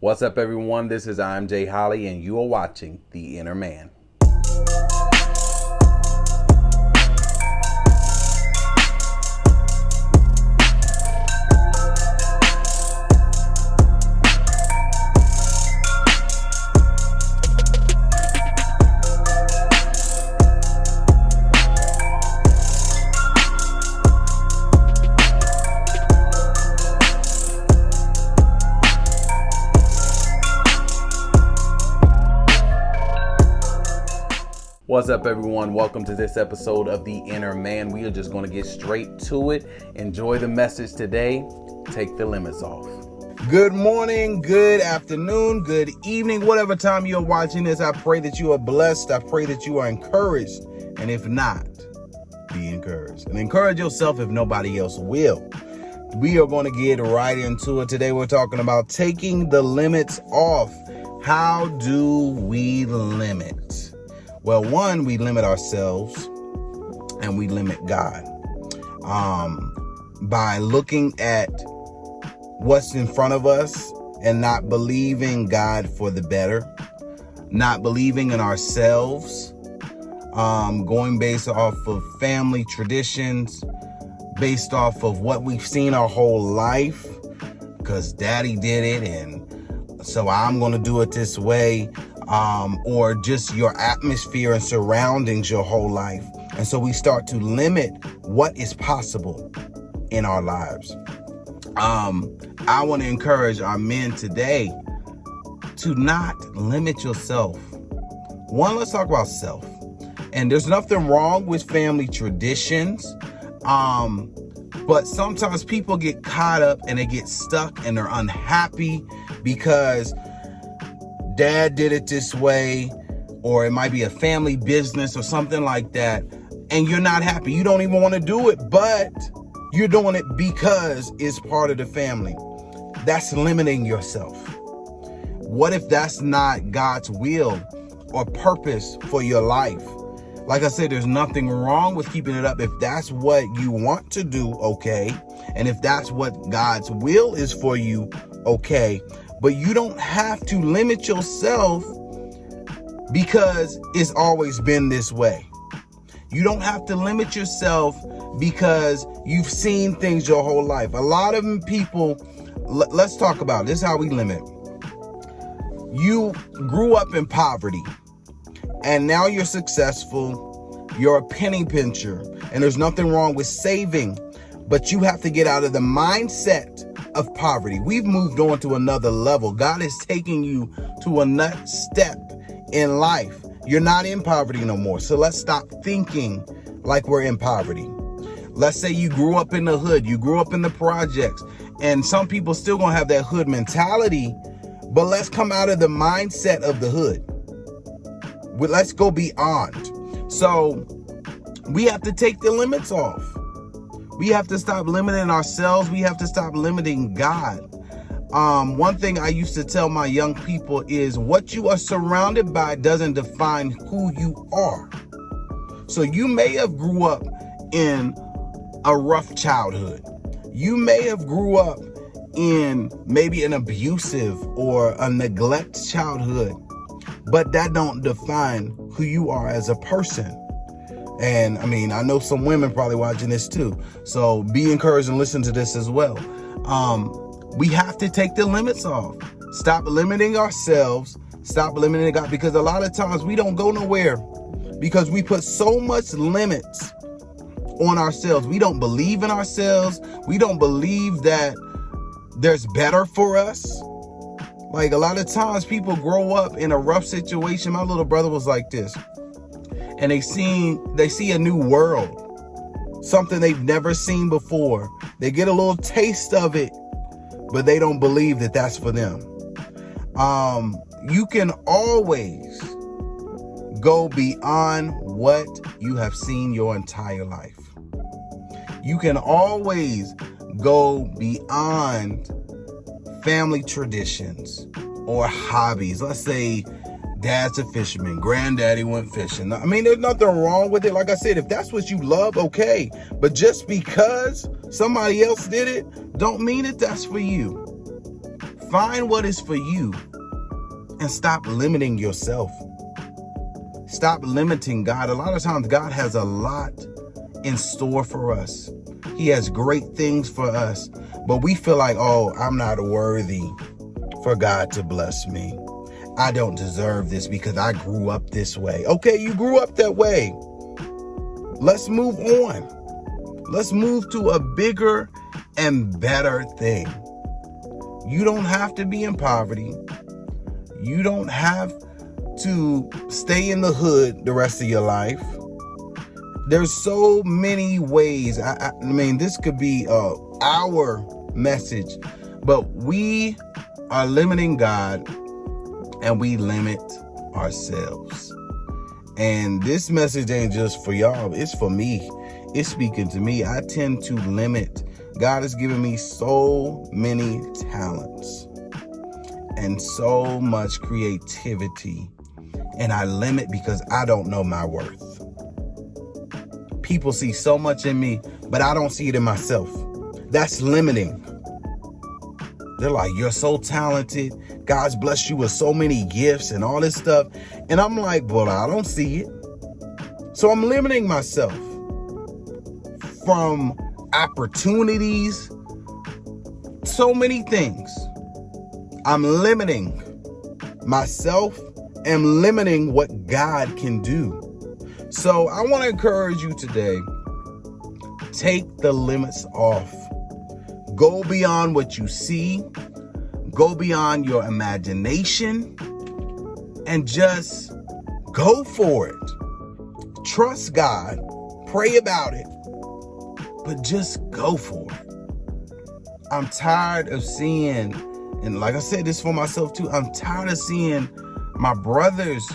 What's up, everyone? This is I'm Jay Holly, and you are watching The Inner Man. What's up, everyone? Welcome to this episode of The Inner Man. We are just going to get straight to it. Enjoy the message today. Take the limits off. Good morning, good afternoon, good evening, whatever time you're watching this. I pray that you are blessed. I pray that you are encouraged. And if not, be encouraged. And encourage yourself if nobody else will. We are going to get right into it. Today we're talking about taking the limits off. How do we limit? Well, one, we limit ourselves and we limit God by looking at what's in front of us and not believing God for the better, not believing in ourselves, going based off of family traditions, based off of what we've seen our whole life, because daddy did it and so I'm going to do it this way. Or just your atmosphere and surroundings your whole life. And so we start to limit what is possible in our lives. I want to encourage our men today to not limit yourself. One, let's talk about self. And there's nothing wrong with family traditions. But sometimes people get caught up and they get stuck and they're unhappy because dad did it this way, or it might be a family business or something like that, and you're not happy. You don't even want to do it, but you're doing it because it's part of the family. That's limiting yourself. What if that's not God's will or purpose for your life? Like I said, there's nothing wrong with keeping it up. If that's what you want to do, okay. And if that's what God's will is for you, okay. But you don't have to limit yourself because it's always been this way. You don't have to limit yourself because you've seen things your whole life. A lot of people, let's talk about it. This is how we limit. You grew up in poverty and now you're successful. You're a penny pincher and there's nothing wrong with saving, but you have to get out of the mindset of poverty. We've moved on to another level. God is taking you to a next step in life. You're not in poverty no more. So let's stop thinking like we're in poverty. Let's say you grew up in the hood, you grew up in the projects, and some people still gonna have that hood mentality, but let's come out of the mindset of the hood. Let's go beyond. So we have to take the limits off. We have to stop limiting ourselves. We have to stop limiting God. One thing I used to tell my young people is what you are surrounded by doesn't define who you are. So you may have grew up in a rough childhood. You may have grew up in maybe an abusive or a neglect childhood, but that don't define who you are as a person. And I mean, I know some women probably watching this too. So be encouraged and listen to this as well. We have to take the limits off. Stop limiting ourselves. Stop limiting God, because a lot of times we don't go nowhere because we put so much limits on ourselves. We don't believe in ourselves. We don't believe that there's better for us. Like a lot of times people grow up in a rough situation. My little brother was like this. And they see a new world, something they've never seen before. They get a little taste of it, but they don't believe that that's for them. You can always go beyond what you have seen your entire life. You can always go beyond family traditions or hobbies. Let's say dad's a fisherman, granddaddy went fishing. I mean, there's nothing wrong with it. Like I said, if that's what you love, okay. But just because somebody else did it, don't mean that that's for you. Find what is for you and stop limiting yourself. Stop limiting God. A lot of times God has a lot in store for us. He has great things for us, but we feel like, oh, I'm not worthy for God to bless me. I don't deserve this because I grew up this way. Okay, you grew up that way. Let's move on. Let's move to a bigger and better thing. You don't have to be in poverty. You don't have to stay in the hood the rest of your life. There's so many ways. I mean, this could be our message, but we are limiting God and we limit ourselves. And this message ain't just for y'all. It's for me. It's speaking to me. I tend to limit. God has given me so many talents and so much creativity. And I limit because I don't know my worth. People see so much in me, but I don't see it in myself. That's limiting. They're like, you're so talented. God's blessed you with so many gifts and all this stuff. And I'm like, but I don't see it. So I'm limiting myself from opportunities, so many things. I'm limiting myself and limiting what God can do. So I want to encourage you today, take the limits off. Go beyond what you see. Go beyond your imagination and just go for it. Trust God. Pray about it. But just go for it. I'm tired of seeing, and like I said this for myself too, I'm tired of seeing my brothers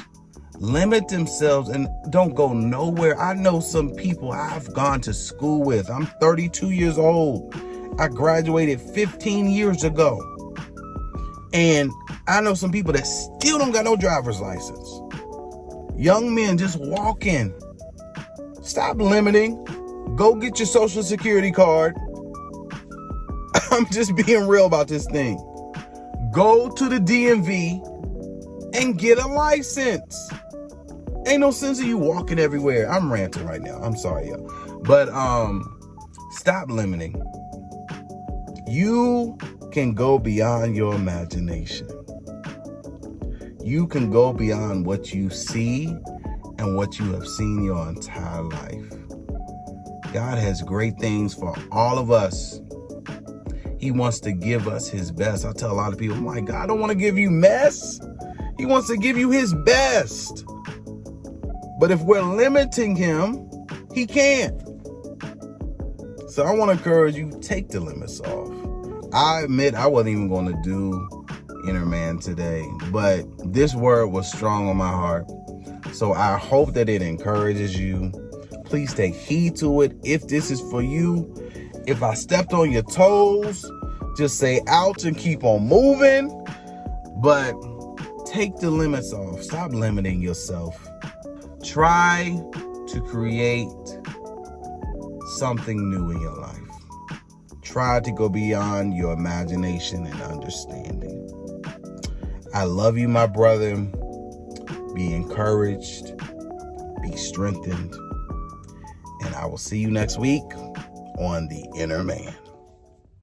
limit themselves and don't go nowhere. I know some people I've gone to school with. I'm 32 years old. I graduated 15 years ago. And I know some people that still don't got no driver's license. Young men just walking. Stop limiting. Go get your social security card. I'm just being real about this thing. Go to the DMV and get a license. Ain't no sense of you walking everywhere. I'm ranting right now. I'm sorry, y'all. But stop limiting. You can go beyond your imagination. You can go beyond what you see and what you have seen your entire life. God has great things for all of us. He wants to give us his best. I tell a lot of people, my God, I don't want to give you mess. He wants to give you his best. But if we're limiting him, he can't. So I want to encourage you, take the limits off. I admit I wasn't even going to do Inner Man today, but this word was strong on my heart. So I hope that it encourages you. Please take heed to it. If this is for you, if I stepped on your toes, just say ouch and keep on moving. But take the limits off. Stop limiting yourself. Try to create something new in your life. Try to go beyond your imagination and understanding. I love you, my brother. Be encouraged. Be strengthened. And I will see you next week on The Inner Man.